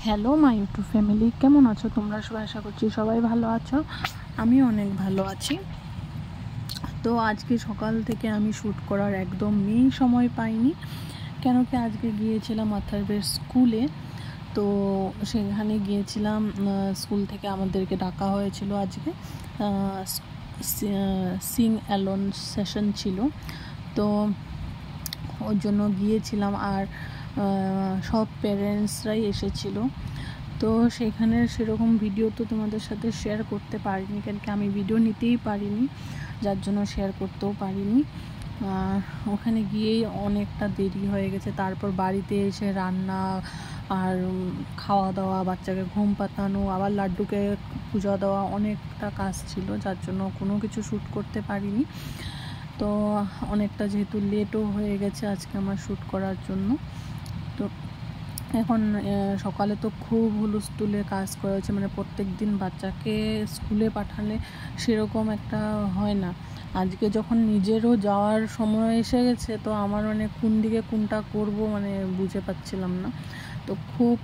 Hello my YouTube family, কেমন আছো তোমরা সবাই? আশা করছি সবাই ভালো আছো। আমি অনেক ভালো আছি। তো আজকে সকাল থেকে আমি শ্যুট করার একদমই সময় পাইনি, কেন কি আজকে গিয়েছিলাম আথারবের স্কুলে। তো সেখানে গিয়েছিলাম, স্কুল থেকে আমাদেরকে ডাকা হয়েছিল আজকে। সিং অ্যালন সেশন ছিল, তো ওর জন্য গিয়েছিলাম। আর সব প্যারেন্টসরাই এসেছিল। তো সেখানে সেরকম ভিডিও তো তোমাদের সাথে শেয়ার করতে পারিনি, কেন কি আমি ভিডিও নিতেই পারিনি, যার জন্য শেয়ার করতেও পারিনি। ওখানে গিয়েই অনেকটা দেরি হয়ে গেছে। তারপর বাড়িতে এসে রান্না আর খাওয়া দাওয়া, বাচ্চাকে ঘুম পাতানো, আবার লাড্ডুকে পূজা দেওয়া, অনেকটা কাজ ছিল, যার জন্য কোনো কিছু শ্যুট করতে পারিনি। তো অনেকটা যেহেতু লেটও হয়ে গেছে আজকে আমার শ্যুট করার জন্য। তো এখন সকালে তো খুব হুলস্থুলে কাজ করেছে, মানে প্রত্যেক দিন বাচ্চাকে স্কুলে পাঠালে সেরকম একটা হয় না। আজকে যখন নিজেরও যাওয়ার সময় এসে গেছে, তো আমার মানে কোন দিকে কোনটা করব মানে বুঝে পাচ্ছিলাম না। তো খুব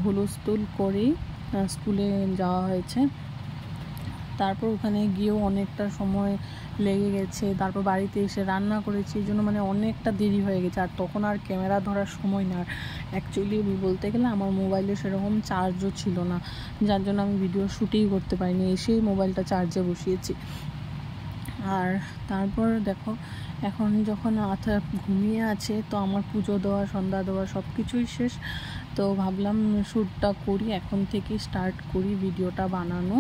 হুলস্থুল করেই স্কুলে যাওয়া হয়েছে। তারপর ওখানে গিয়েও অনেকটা সময় লেগে গেছে। তারপর বাড়িতে এসে রান্না করেছি, এই জন্য মানে অনেকটা দেরি হয়ে গেছে। আর তখন আর ক্যামেরা ধরার সময় না। অ্যাকচুয়ালি বলতে গেলে আমার মোবাইলে সেরকম চার্জও ছিল না, যার জন্য আমি ভিডিও শ্যুটই করতে পারিনি। এসেই মোবাইলটা চার্জে বসিয়েছি। আর তারপর দেখো, এখন যখন আথা ঘুমিয়ে আছে, তো আমার পুজো দেওয়া, সন্ধ্যা দেওয়া সব কিছুই শেষ। তো ভাবলাম শ্যুটটা করি, এখন থেকেই স্টার্ট করি ভিডিওটা বানানো।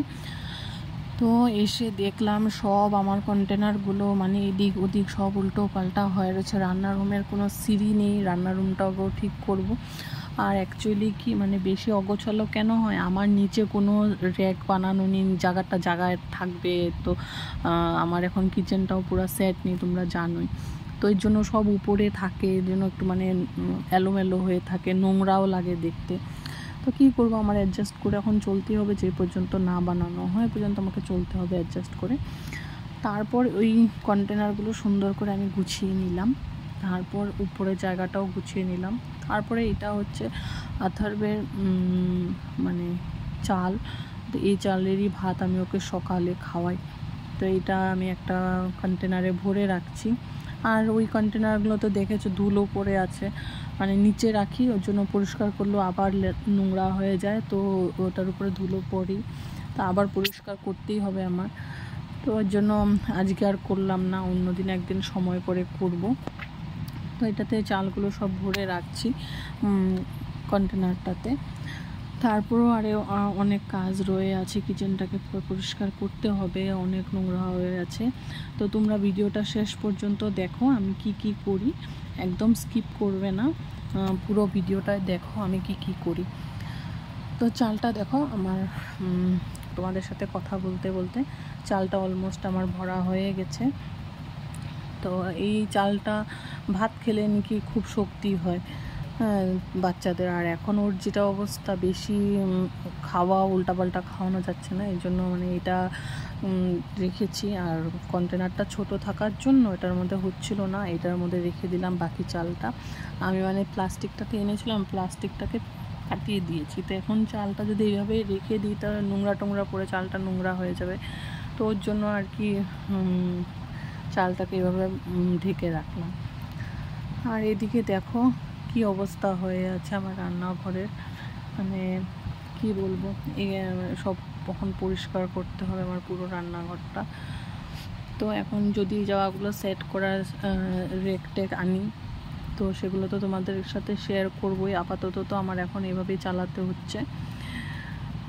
তো এসে দেখলাম সব আমার কন্টেনারগুলো মানে এদিক ওদিক সব উল্টো পাল্টা হয়ে রয়েছে। রান্নার রুমের কোনো সিঁড়ি নেই, রান্নার রুমটাও ঠিক করব। আর অ্যাকচুয়ালি কি মানে বেশি অগোছালো কেন হয়, আমার নিচে কোনো র্যাক বানানো নেই, জায়গায় থাকবে। তো আমার এখন কিচেনটাও পুরো সেট নেই, তোমরা জানোই। তো এর জন্য সব উপরে থাকে, এর জন্য একটু মানে এলোমেলো হয়ে থাকে, নোংরাও লাগে দেখতে। তো কী করবো, আমার অ্যাডজাস্ট করে এখন চলতেই হবে। যে পর্যন্ত না বানানো হয় পর্যন্ত আমাকে চলতে হবে অ্যাডজাস্ট করে। তারপর ওই কন্টেনারগুলো সুন্দর করে আমি গুছিয়ে নিলাম। তারপর উপরে জায়গাটাও গুছিয়ে নিলাম। তারপরে এটা হচ্ছে আথারবের মানে চাল। তো এই চালেরই ভাত আমি ওকে সকালে খাওয়াই। তো এটা আমি একটা কন্টেনারে ভরে রাখছি। আর ওই কন্টেনারগুলো তো দেখেছো ধুলো পড়ে আছে, মানে নিচে রাখি, ওর জন্য পরিষ্কার করলেও আবার নোংরা হয়ে যায়। তো ওটার উপরে ধুলো পড়েই, তা আবার পরিষ্কার করতেই হবে আমার। তো ওর জন্য আজকে আর করলাম না, অন্যদিন একদিন সময় করে করব। তো এটাতে চালগুলো সব ভরে রাখছি কন্টেনারটাতে। তারপরও আরও অনেক কাজ রয়ে আছে, কিচেনটাকে পরিষ্কার করতে হবে, অনেক নোংরা হয়ে আছে। তো তোমরা ভিডিওটা শেষ পর্যন্ত দেখো আমি কি করি, একদম স্কিপ করবে না, পুরো ভিডিওটায় দেখো আমি কি করি। তো চালটা দেখো আমার, তোমাদের সাথে কথা বলতে বলতে চালটা অলমোস্ট আমার ভরা হয়ে গেছে। তো এই চালটা ভাত খেলে নাকি খুব শক্তি হয় বাচ্চাদের। আর এখন ওর যেটা অবস্থা, বেশি খাওয়া উল্টাপাল্টা খাওয়ানো যাচ্ছে না, এই জন্য মানে এটা রেখেছি। আর কন্টেনারটা ছোট থাকার জন্য এটার মধ্যে হচ্ছিল না, এটার মধ্যে রেখে দিলাম বাকি চালটা। আমি মানে প্লাস্টিকটাকে এনেছিলাম, প্লাস্টিকটাকে কাটিয়ে দিয়েছি। তো এখন চালটা যদি এইভাবে রেখে দিই, তাহলে নোংরা পড়ে চালটা নোংরা হয়ে যাবে। তো ওর জন্য আর কি চালটাকে এভাবে ঢেকে রাখলাম। আর এদিকে দেখো কি অবস্থা হয়ে আছে আমার রান্নাঘরের, মানে কি বলবো, সব কখন পরিষ্কার করতে হবে আমার পুরো রান্নাঘরটা। তো এখন যদি জায়গাগুলো সেট করার রেক আনি, তো সেগুলো তো তোমাদের সাথে শেয়ার করবোই। আপাতত তো আমার এখন এভাবেই চালাতে হচ্ছে।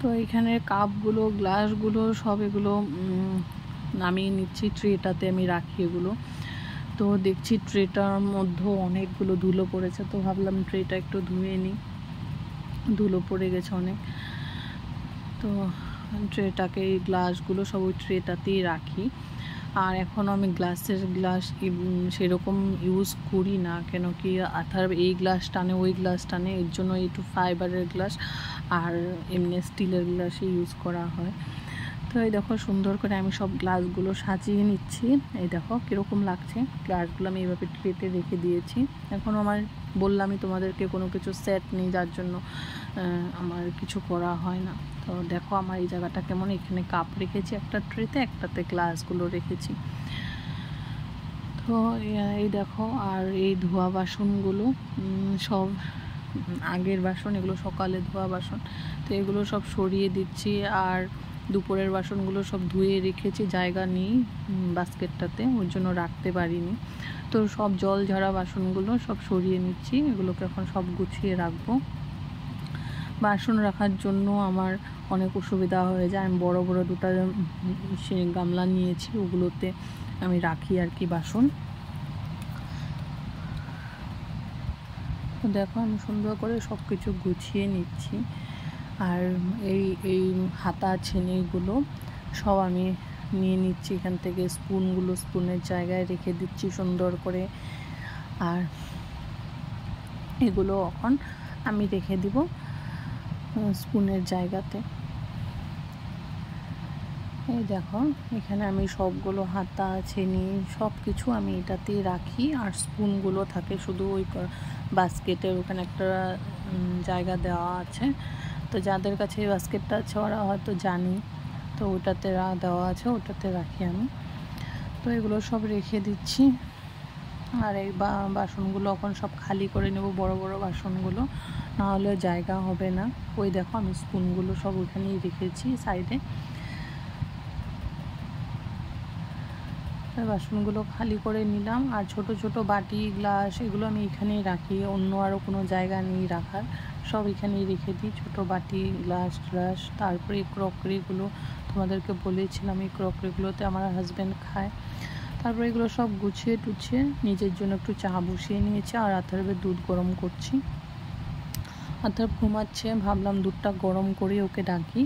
তো এখানে কাপগুলো, গ্লাসগুলো সব এগুলো নামিয়ে নিচ্ছি, ট্রেটাতে আমি রাখি এগুলো। তো দেখছি ট্রেটার মধ্যেও অনেকগুলো ধুলো পড়েছে, তো ভাবলাম ট্রেটা একটু ধুয়ে নিই, ধুলো পড়ে গেছে অনেক। তো ট্রেটাকে, এই গ্লাসগুলো সব ওই ট্রেটাতেই রাখি। আর এখন আমি গ্লাস সেরকম ইউজ করি না, কেন কি আথার এই গ্লাস টানে ওই গ্লাস টানে, এর জন্য একটু ফাইবারের গ্লাস আর এমনি স্টিলের গ্লাসই ইউজ করা হয়। তো এই দেখো সুন্দর করে আমি সব গ্লাসগুলো সাজিয়ে নিচ্ছি। এই দেখো কীরকম লাগছে, গ্লাসগুলো আমি এইভাবে ট্রেতে রেখে দিয়েছি। এখন আমার বললামই তোমাদেরকে কোনো কিছু সেট নেই, যার জন্য আমার কিছু করা হয় না। তো দেখো আমার এই জায়গাটা কেমন, এখানে কাপ রেখেছি একটা ট্রেতে, একটাতে গ্লাসগুলো রেখেছি। তো এই দেখো, আর এই ধোয়া বাসনগুলো সব আগের বাসন, এগুলো সকালে ধোয়া বাসন, তো এগুলো সব সরিয়ে দিচ্ছি। আর দুপুরের বাসনগুলো সব ধুয়ে রেখেছি, জায়গা নেই বাস্কেটটাতে, ওর জন্য রাখতে পারিনি। তো সব জল ঝরা বাসনগুলো সব সরিয়ে নিচ্ছি, এগুলোকে এখন সব গুছিয়ে রাখবো। বাসন রাখার জন্য আমার অনেক অসুবিধা হয়ে যায়। আমি বড় বড় দুটো গামলা নিয়েছি, ওগুলোতে আমি রাখি আর কি বাসন। তো দেখো আমি সুন্দর করে সব কিছু গুছিয়ে নিচ্ছি। আর এই হাতা ছেনিগুলো সব আমি নিয়ে নিচ্ছি এখান থেকে, স্পুনগুলো স্পুনের জায়গায় রেখে দিচ্ছি সুন্দর করে। আর এগুলো এখন আমি রেখে দিব স্পুনের জায়গাতে। এই দেখো এখানে আমি সবগুলো হাতা ছেনি সব কিছু আমি এটাতেই রাখি। আর স্পুনগুলো থাকে শুধু ওই বাস্কেটের ওখানে একটা জায়গা দেওয়া আছে, তো যাদের কাছে এই বাস্কেটটা আছে ওরা হয়তো জানি, তো ওটাতে দেওয়া আছে, ওটাতে রাখি আমি। তো এগুলো সব রেখে দিচ্ছি। আর এই বাসনগুলো এখন সব খালি করে নেব, বড় বড় বাসনগুলো, না হলে জায়গা হবে না। ওই দেখো আমি স্পুনগুলো সব ওখানেই রেখেছি সাইডে। বাসনগুলো খালি করে নিলাম। আর ছোট ছোট বাটি গ্লাস এগুলো আমি এখানেই রাখি, অন্য আরও কোনো জায়গা নেই রাখার, সব এখানেই রেখে দিই, ছোট বাটি গ্লাস ট্লাস। তারপরে এই ক্রকারিগুলো তোমাদেরকে বলেছিলাম, এই ক্রকারিগুলোতে আমার হাজব্যান্ড খায়। তারপরে এগুলো সব গুছিয়ে টুছিয়ে নিজের জন্য একটু চা বসিয়ে নিয়েছি। আর আথারবের দুধ গরম করছি, আথার ঘুমাচ্ছে, ভাবলাম দুধটা গরম করে ওকে ডাকি।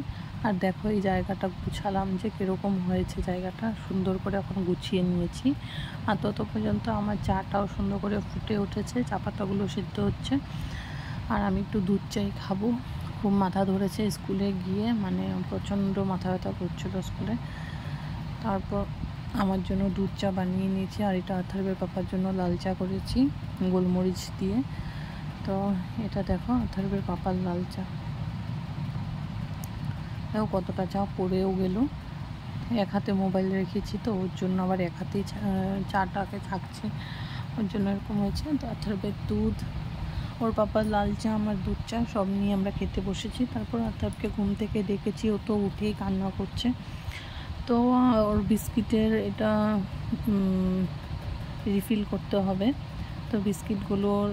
আর দেখো এই জায়গাটা গুছালাম যে কীরকম হয়েছে, জায়গাটা সুন্দর করে এখন গুছিয়ে নিয়েছি। আর তত পর্যন্ত আমার চাটাও সুন্দর করে ফুটে উঠেছে, চা পাতাগুলো সিদ্ধ হচ্ছে। আর আমি একটু দুধ চাই খাবো, খুব মাথা ধরেছে স্কুলে গিয়ে, মানে প্রচণ্ড মাথা ব্যথা করছিল স্কুলে। তারপর আমার জন্য দুধ চা বানিয়ে নিয়েছি। আর এটা আথারবের পাপার জন্য লাল চা করেছি গোলমরিচ দিয়ে। তো এটা দেখো আথারবের পাপার লাল চা, দেখো কতটা চা পড়েও গেল। এক হাতে মোবাইল রেখেছি তো ওর জন্য আবার এক হাতেই চাটাকে থাকছে, ওর জন্য এরকম হয়েছে। তো আথারবের দুধ, ওর পাপার লাল চা, আমার দুধ চা সব নিয়ে আমরা খেতে বসেছি। তারপর আথারকে ঘুম থেকে ডেকেছি, ও তো উঠেই কান্না করছে। তো ওর বিস্কিটের এটা রিফিল করতে হবে, তো বিস্কিটগুলোর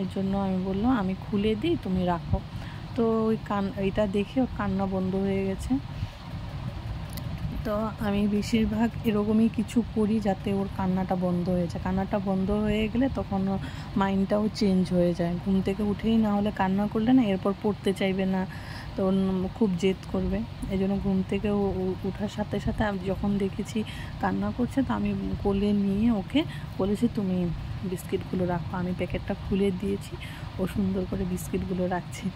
এর জন্য আমি বললাম আমি খুলে দিই, তুমি রাখো। তো ওই এটা দেখে ওর কান্না বন্ধ হয়ে গেছে। তো আমি বেশিরভাগ এরকমই কিছু করি যাতে ওর কান্নাটা বন্ধ হয়ে যায়। কান্নাটা বন্ধ হয়ে গেলে তখন মাইন্ডটাও চেঞ্জ হয়ে যায়। ঘুম থেকে উঠেই না হলে কান্না করলে না এরপর পড়তে চাইবে না, তো খুব জেদ করবে। এই জন্য ঘুম থেকে ওঠার সাথে সাথে আমি যখন দেখেছি কান্না করছে, তো আমি কোলে নিয়ে ওকে বলেছি তুমি বিস্কিটগুলো রাখো। আমি প্যাকেটটা খুলে দিয়েছি, ও সুন্দর করে বিস্কিটগুলো রাখছে।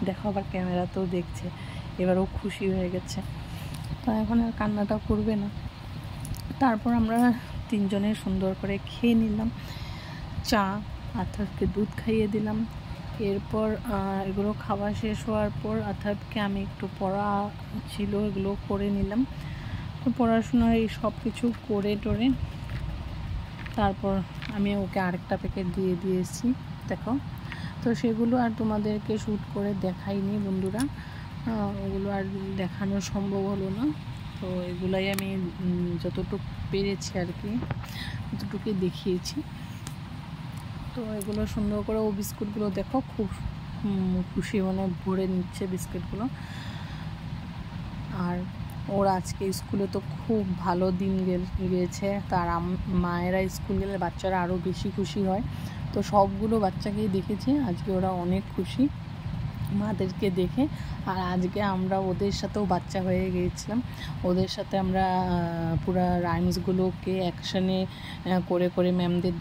দেখো আবার ক্যামেরাতেও দেখছে, এবারও খুশি হয়ে গেছে। তো এখন আর কান্নাটা করবে না। তারপর আমরা তিনজনে সুন্দর করে খেয়ে নিলাম চা, আথারকে দুধ খাইয়ে দিলাম। এরপর এগুলো খাওয়া শেষ হওয়ার পর আথারকে আমি একটু পড়া ছিল এগুলো করে নিলাম। তো পড়াশোনার এই সব কিছু করে টোরে তারপর আমি ওকে আরেকটা প্যাকেট দিয়ে দিয়েছি দেখো। তো সেগুলো আর তোমাদেরকে শ্যুট করে দেখাইনি বন্ধুরা, ওগুলো আর দেখানো সম্ভব হলো না। তো এগুলাই আমি যতটুকু পেরেছি আর কি ততটুকুই দেখিয়েছি। তো এগুলো সুন্দর করে ও বিস্কুটগুলো দেখো খুব খুশি মানে ভরে নিচ্ছে বিস্কুটগুলো। আর ওর আজকে স্কুলে তো খুব ভালো দিন গিয়েছে। তার মায়েরা স্কুল গেলে বাচ্চারা আরও বেশি খুশি হয়। তো সবগুলো বাচ্চাকেই দেখেছি আজকে ওরা অনেক খুশি মাদেরকে দেখে। আর আজকে আমরা ওদের সাথেও বাচ্চা হয়ে গিয়েছিলাম, ওদের সাথে আমরা পুরো রাইমসগুলোকে অ্যাকশানে করে করে ম্যামদের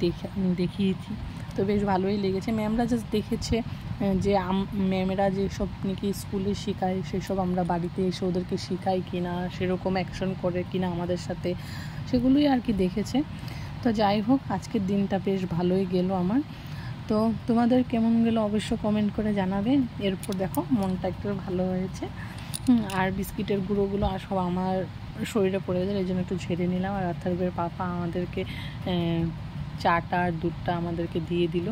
দেখিয়েছি। তো বেশ ভালোই লেগেছে, ম্যামরা জাস্ট দেখেছে যে ম্যামেরা যেসব নাকি স্কুলে শেখায় সেসব আমরা বাড়িতে এসে ওদেরকে শেখাই কিনা, সেরকম অ্যাকশন করে কিনা আমাদের সাথে, সেগুলোই আর কি দেখেছে। তো যাই হোক, আজকের দিনটা বেশ ভালোই গেল আমার। তো তোমাদের কেমন গেল অবশ্য কমেন্ট করে জানাবে। এরপর দেখো মনটা একটু ভালো হয়েছে। আর বিস্কিটের গুঁড়োগুলো আর সব আমার শরীরে পড়ে গেছে, এই জন্য একটু ঝেড়ে নিলাম। আর আথারবের পাপা আমাদেরকে চাটা আর দুধটা আমাদেরকে দিয়ে দিল,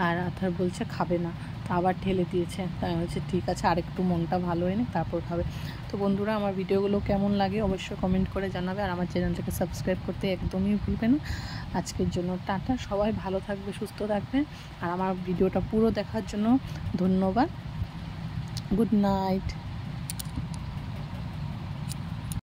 আর আথার বলছে খাবে না, তো আবার ঢেলে দিয়েছে। তাই হচ্ছে ঠিক আছে, আর একটু মনটা ভালো হয় না, তারপর খাবে। তো বন্ধুরা, আমার ভিডিওগুলো কেমন লাগে অবশ্যই কমেন্ট করে জানাবে, আর আমার চ্যানেলটাকে সাবস্ক্রাইব করতে একদমই ভুলবে না। আজকের জন্য টাটা, সবাই ভালো থাকবে, সুস্থ থাকবে, আর আমার ভিডিওটা পুরো দেখার জন্য ধন্যবাদ। Good night.